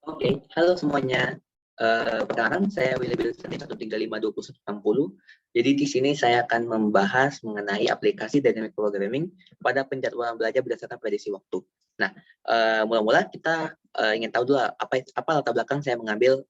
Oke, halo semuanya. Perkenalkan saya Willy Bilsani 1352160. Jadi di sini saya akan membahas mengenai aplikasi Dynamic Programming pada penjadwalan belajar berdasarkan prediksi waktu. Nah, mula-mula kita ingin tahu dulu apa latar belakang saya mengambil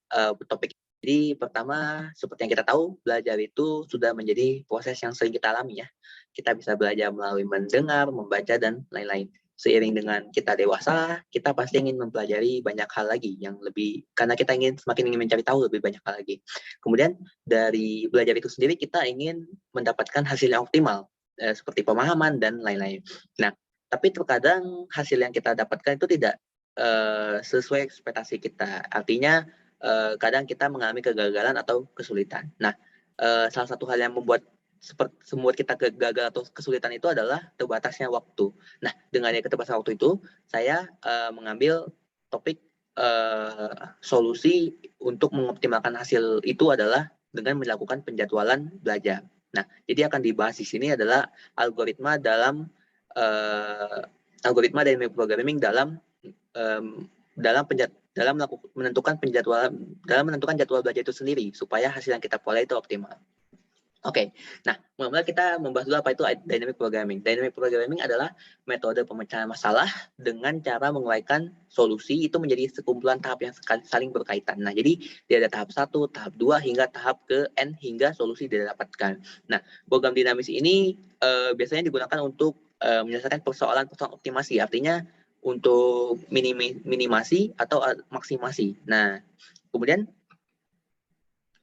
topik. Jadi pertama, seperti yang kita tahu, belajar itu sudah menjadi proses yang sering kita alami ya. Kita bisa belajar melalui mendengar, membaca, dan lain-lain. Seiring dengan kita dewasa, kita pasti ingin mempelajari banyak hal lagi yang lebih, karena kita semakin ingin mencari tahu lebih banyak hal lagi. Kemudian dari belajar itu sendiri kita ingin mendapatkan hasil yang optimal, seperti pemahaman dan lain-lain. Nah, tapi terkadang hasil yang kita dapatkan itu tidak sesuai ekspektasi kita. Artinya kadang kita mengalami kegagalan atau kesulitan. Nah, salah satu hal yang membuat kita gagal atau kesulitan itu adalah terbatasnya waktu. Nah, dengan keterbatasan waktu itu, saya mengambil topik solusi untuk mengoptimalkan hasil itu adalah dengan melakukan penjadwalan belajar. Nah, jadi akan dibahas di sini adalah algoritma dynamic programming dalam menentukan jadwal belajar itu sendiri supaya hasil yang kita peroleh itu optimal. Oke, nah mulai kita membahas dulu apa itu dynamic programming. Dynamic programming adalah metode pemecahan masalah dengan cara menguraikan solusi itu menjadi sekumpulan tahap yang saling berkaitan. Nah, jadi dia ada tahap 1, tahap 2 hingga tahap ke N hingga solusi didapatkan. Nah, program dinamis ini biasanya digunakan untuk menyelesaikan persoalan-persoalan optimasi, artinya untuk minimasi atau maksimasi. Nah, kemudian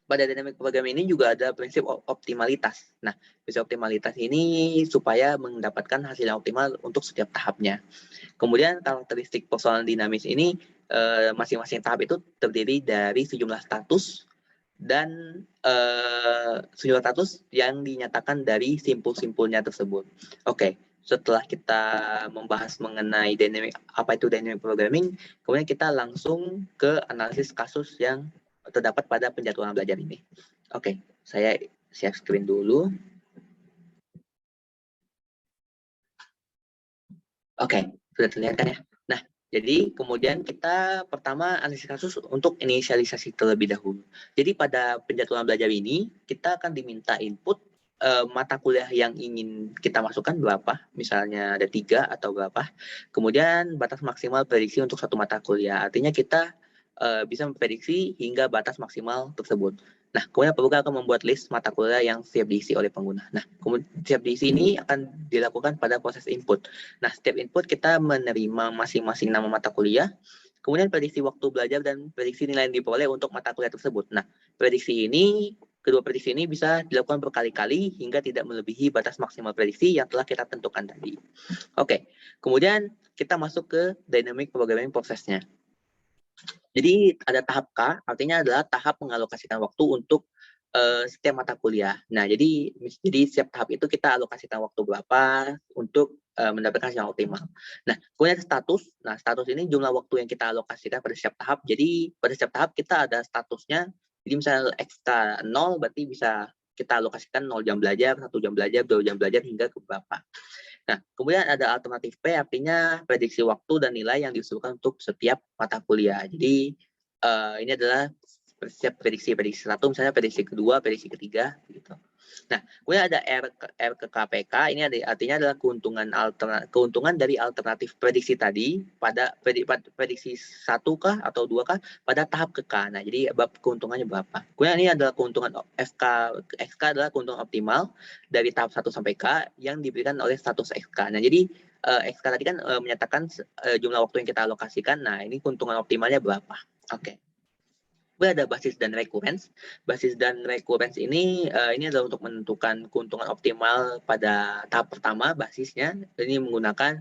pada dynamic program ini juga ada prinsip optimalitas. Nah, prinsip optimalitas ini supaya mendapatkan hasil yang optimal untuk setiap tahapnya. Kemudian karakteristik persoalan dinamis ini masing-masing tahap itu terdiri dari sejumlah status dan sejumlah status yang dinyatakan dari simpul-simpulnya tersebut. Oke, setelah kita membahas mengenai apa itu dynamic programming, kemudian kita langsung ke analisis kasus yang terdapat pada penjadwalan belajar ini. Oke, saya share screen dulu. Oke, sudah terlihat kan ya? Nah, jadi kemudian kita pertama analisis kasus untuk inisialisasi terlebih dahulu. Jadi pada penjadwalan belajar ini, kita akan diminta input mata kuliah yang ingin kita masukkan berapa, misalnya ada 3 atau berapa. Kemudian batas maksimal prediksi untuk satu mata kuliah, artinya kita bisa memprediksi hingga batas maksimal tersebut. Nah, kemudian pemerintah akan membuat list mata kuliah yang siap diisi oleh pengguna. Nah, kemudian siap diisi ini akan dilakukan pada proses input. Nah, setiap input kita menerima masing-masing nama mata kuliah, kemudian prediksi waktu belajar dan prediksi nilai yang diperoleh untuk mata kuliah tersebut. Nah, kedua prediksi ini bisa dilakukan berkali-kali hingga tidak melebihi batas maksimal prediksi yang telah kita tentukan tadi. Oke, kemudian kita masuk ke dynamic programming prosesnya. Jadi ada tahap K, artinya adalah tahap mengalokasikan waktu untuk setiap mata kuliah. Nah, jadi setiap tahap itu kita alokasikan waktu berapa untuk mendapatkan hasil yang optimal. Nah, kemudian status. Nah, status ini jumlah waktu yang kita alokasikan pada setiap tahap. Jadi pada setiap tahap kita ada statusnya. Jadi misalnya ekstra 0 berarti bisa kita alokasikan 0 jam belajar, 1 jam belajar, 2 jam belajar hingga ke berapa. Nah, kemudian ada alternatif P, artinya prediksi waktu dan nilai yang diusulkan untuk setiap mata kuliah. Jadi, ini adalah setiap prediksi 1, misalnya prediksi kedua, prediksi ketiga, gitu. Nah, kemudian ada R ke KPK, ini artinya adalah keuntungan dari alternatif prediksi tadi pada prediksi 1 kah atau 2 kah pada tahap ke K. Nah, jadi keuntungannya berapa. Kemudian ini adalah keuntungan XK adalah keuntungan optimal dari tahap 1 sampai K yang diberikan oleh status XK. Nah, jadi XK tadi kan menyatakan jumlah waktu yang kita alokasikan. Nah, ini keuntungan optimalnya berapa. Oke. Kemudian ada basis dan recurrence. Basis dan recurrence ini adalah untuk menentukan keuntungan optimal pada tahap pertama basisnya. Ini menggunakan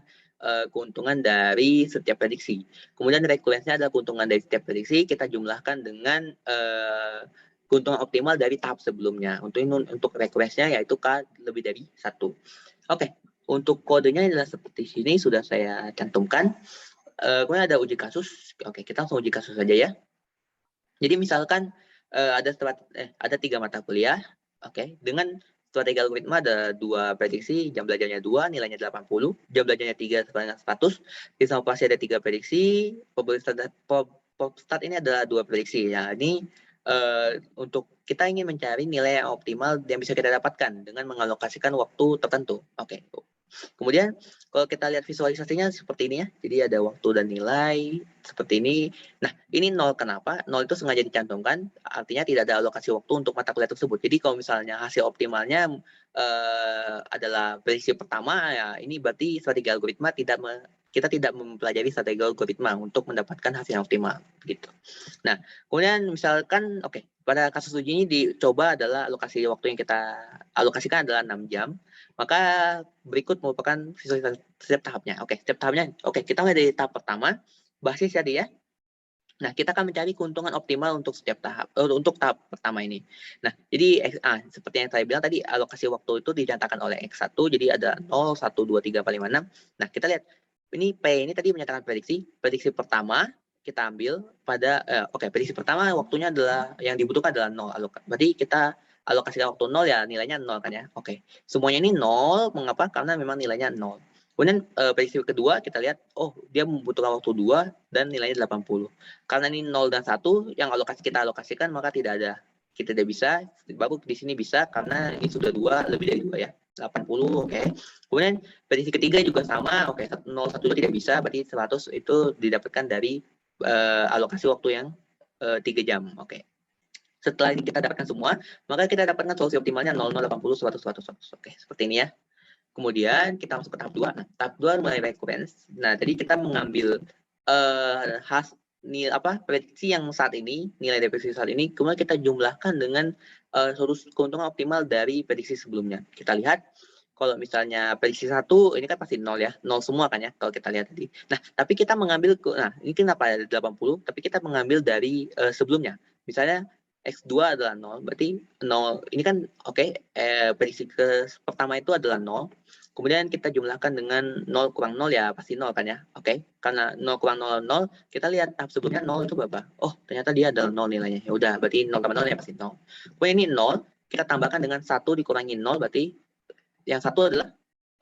keuntungan dari setiap prediksi. Kemudian recurrence-nya adalah keuntungan dari setiap prediksi kita jumlahkan dengan keuntungan optimal dari tahap sebelumnya. Untuk recurrence-nya yaitu K lebih dari 1. Oke, untuk kodenya adalah seperti sini sudah saya cantumkan. Kemudian ada uji kasus. Oke, kita langsung uji kasus saja ya. Jadi misalkan ada 3 mata kuliah, oke, dengan strategi algoritma ada 2 prediksi, jam belajarnya 2, nilainya 80, jam belajarnya 3 sebanyak 100, di sama pasti ada 3 prediksi, start ini adalah 2 prediksi ya. Ini untuk kita ingin mencari nilai yang optimal yang bisa kita dapatkan dengan mengalokasikan waktu tertentu. Oke. Kemudian kalau kita lihat visualisasinya seperti ini ya. Jadi ada waktu dan nilai seperti ini. Nah, ini 0 kenapa? 0 itu sengaja dicantumkan, artinya tidak ada alokasi waktu untuk mata kuliah tersebut. Jadi kalau misalnya hasil optimalnya adalah prediksi pertama, ya ini berarti strategi algoritma kita tidak mempelajari strategi algoritma untuk mendapatkan hasil yang optimal gitu. Nah, kemudian misalkan pada kasus uji ini dicoba adalah alokasi waktu yang kita alokasikan adalah 6 jam. Maka berikut merupakan visualisasi setiap tahapnya. Setiap tahapnya. Kita mulai dari tahap pertama, basis tadi ya. Nah, kita akan mencari keuntungan optimal untuk setiap tahap, untuk tahap pertama ini. Nah, jadi seperti yang saya bilang tadi, alokasi waktu itu dinyatakan oleh X1, jadi ada 0, 1, 2, 3, 4, 5, 6. Nah, kita lihat, ini P ini tadi menyatakan prediksi pertama kita ambil pada, prediksi pertama waktunya adalah, yang dibutuhkan adalah 0. Berarti kita alokasikan waktu 0 ya, nilainya 0 kan ya. Semuanya ini 0, mengapa? Karena memang nilainya 0. Kemudian prediksi kedua kita lihat, dia membutuhkan waktu 2 dan nilainya 80. Karena ini 0 dan 1 yang kita alokasikan, maka kita tidak bisa, baru di sini bisa karena ini sudah 2, lebih dari 2 ya. 80, Kemudian prediksi ketiga juga sama, 0, 1 tidak bisa, berarti 100 itu didapatkan dari alokasi waktu yang 3 jam. Setelah ini kita dapatkan semua, maka kita dapatkan solusi optimalnya 00, 80, 100, 100. Seperti ini ya. Kemudian kita masuk ke tahap 2. Nah, tahap 2 mulai recurrence. Nah, jadi kita mengambil prediksi yang saat ini, nilai dari prediksi saat ini, kemudian kita jumlahkan dengan solusi keuntungan optimal dari prediksi sebelumnya. Kita lihat, kalau misalnya prediksi 1, ini kan pasti 0 ya, 0 semua kan ya, kalau kita lihat tadi. Nah, tapi kita mengambil, ini kenapa ada 80, tapi kita mengambil dari sebelumnya. Misalnya, X2 adalah 0, berarti 0, ini kan prediksi pertama itu adalah 0, kemudian kita jumlahkan dengan 0 kurang 0 ya, pasti 0 kan ya, karena 0 kurang 0, 0, kita lihat tahap sebelumnya 0 itu berapa, ternyata dia adalah 0 nilainya, ya udah, berarti 0 tambah 0 ya pasti 0, kemudian ini 0, kita tambahkan dengan 1 dikurangi 0, berarti yang satu adalah,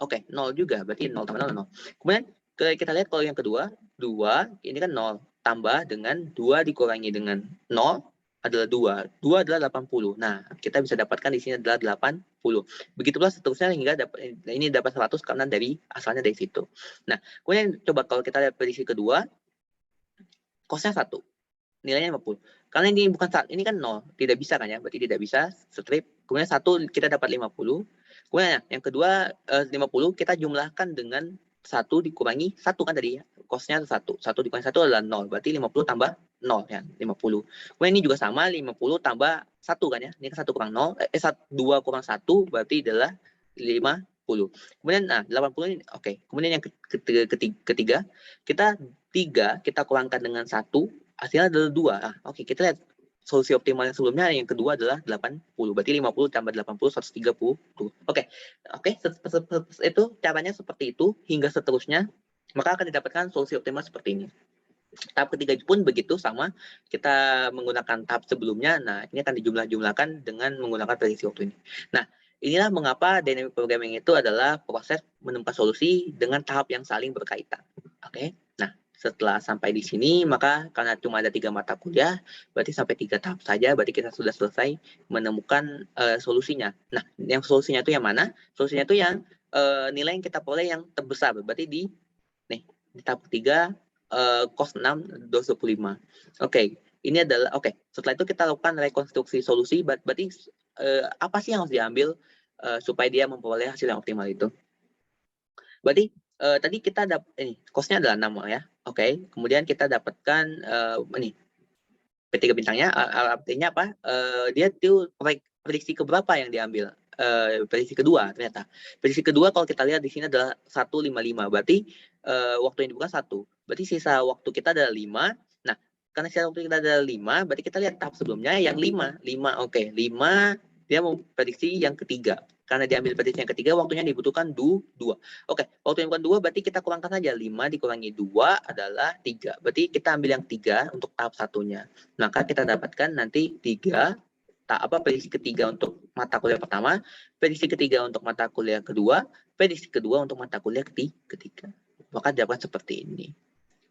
0 juga, berarti 0 tambah 0, 0, kemudian kita lihat kalau yang kedua, 2, ini kan 0, tambah dengan 2 dikurangi dengan 0, adalah 2. 2 adalah 80. Nah, kita bisa dapatkan di sini adalah 80. Begitu pula seterusnya hingga ini dapat 100 karena asalnya dari situ. Nah, kemudian coba kalau kita lihat prediksi kedua, cost-nya 1. Nilainya 50. Karena ini ini kan 0, tidak bisa kan ya? Berarti tidak bisa strip. Kemudian 1 kita dapat 50. Kemudian yang kedua 50 kita jumlahkan dengan 1 dikurangi 1 kan tadi ya. Cost-nya 1. 1 dikurangi 1 adalah 0. Berarti 50 tambah 0 ya, 50. Kemudian ini juga sama, 50 tambah 1 kan ya. Ini kan 1 kurang 0, 2 kurang 1 berarti adalah 50. Kemudian 80 ini Kemudian yang ketiga, kita kurangkan dengan 1, hasilnya adalah 2. Kita lihat solusi optimal yang sebelumnya, yang kedua adalah 80. Berarti 50 tambah 80, 130. Itu caranya seperti itu hingga seterusnya, maka akan didapatkan solusi optimal seperti ini. Tahap ketiga pun begitu, sama, kita menggunakan tahap sebelumnya. Nah, ini akan dijumlah-jumlahkan dengan menggunakan prediksi waktu ini. Nah, inilah mengapa dynamic programming itu adalah proses menemukan solusi dengan tahap yang saling berkaitan. Nah, setelah sampai di sini, maka karena cuma ada 3 mata kuliah, berarti sampai 3 tahap saja, berarti kita sudah selesai menemukan solusinya. Nah, yang solusinya itu yang mana? Solusinya itu yang nilai yang kita peroleh yang terbesar, berarti di tahap ketiga, cost 6, 225. Ini adalah, setelah itu kita lakukan rekonstruksi solusi, berarti apa sih yang harus diambil supaya dia memperoleh hasil yang optimal itu. Berarti tadi kita cost-nya adalah 6 ya. Kemudian kita dapatkan P3 bintangnya, artinya apa? Dia tuh prediksi keberapa yang diambil? Prediksi kedua ternyata. Prediksi kedua kalau kita lihat di sini adalah 155. Berarti waktu yang dibuka 1. Berarti sisa waktu kita adalah 5. Nah, karena sisa waktu kita adalah 5, berarti kita lihat tahap sebelumnya yang 5. 5 dia mau prediksi yang ketiga. Karena diambil prediksi yang ketiga, waktunya dibutuhkan 2. Waktu yang bukan 2, berarti kita kurangkan saja. 5 dikurangi 2 adalah 3. Berarti kita ambil yang 3 untuk tahap satunya. Maka kita dapatkan nanti 3, prediksi ketiga untuk mata kuliah pertama, prediksi ketiga untuk mata kuliah kedua, prediksi kedua untuk mata kuliah ketiga. Maka dapatkan seperti ini.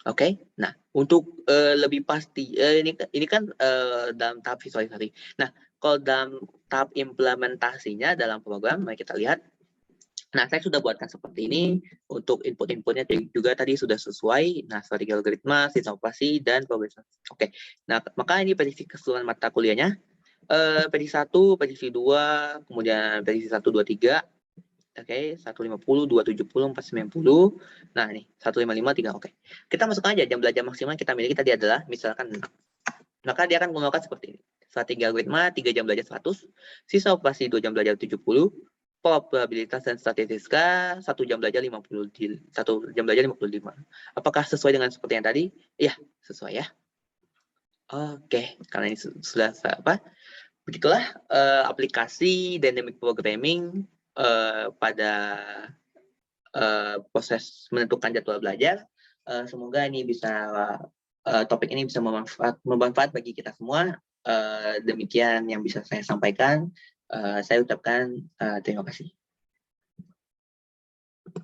Oke. Nah, untuk lebih pasti ini kan dalam tahap visualisasi. Nah, kalau dalam tahap implementasinya dalam program, mari kita lihat. Nah, saya sudah buatkan seperti ini untuk input-inputnya juga tadi sudah sesuai. Nah, strategi algoritma, sistem operasi, dan probabilitas. Oke. Nah, maka ini prediksi keseluruhan mata kuliahnya. Prediksi 1, prediksi 2, kemudian prediksi 1, 2, 3. Oke, 150, 270, 490. Nah, nih 155, 3. Oke. Kita masukkan aja jam belajar maksimal kita miliki tadi adalah misalkan 6. Maka dia akan menggunakan seperti ini. Strategi algoritma 3 jam belajar 100, sisa operasi 2 jam belajar 70, probabilitas dan statistika 1 jam belajar 50, 1 jam belajar 55. Apakah sesuai dengan seperti yang tadi? Iya, sesuai ya. Oke, karena ini sudah apa? Begitulah aplikasi dynamic programming pada proses menentukan jadwal belajar. Semoga ini bisa topik ini bisa bermanfaat bagi kita semua. Demikian yang bisa saya sampaikan. Saya ucapkan terima kasih.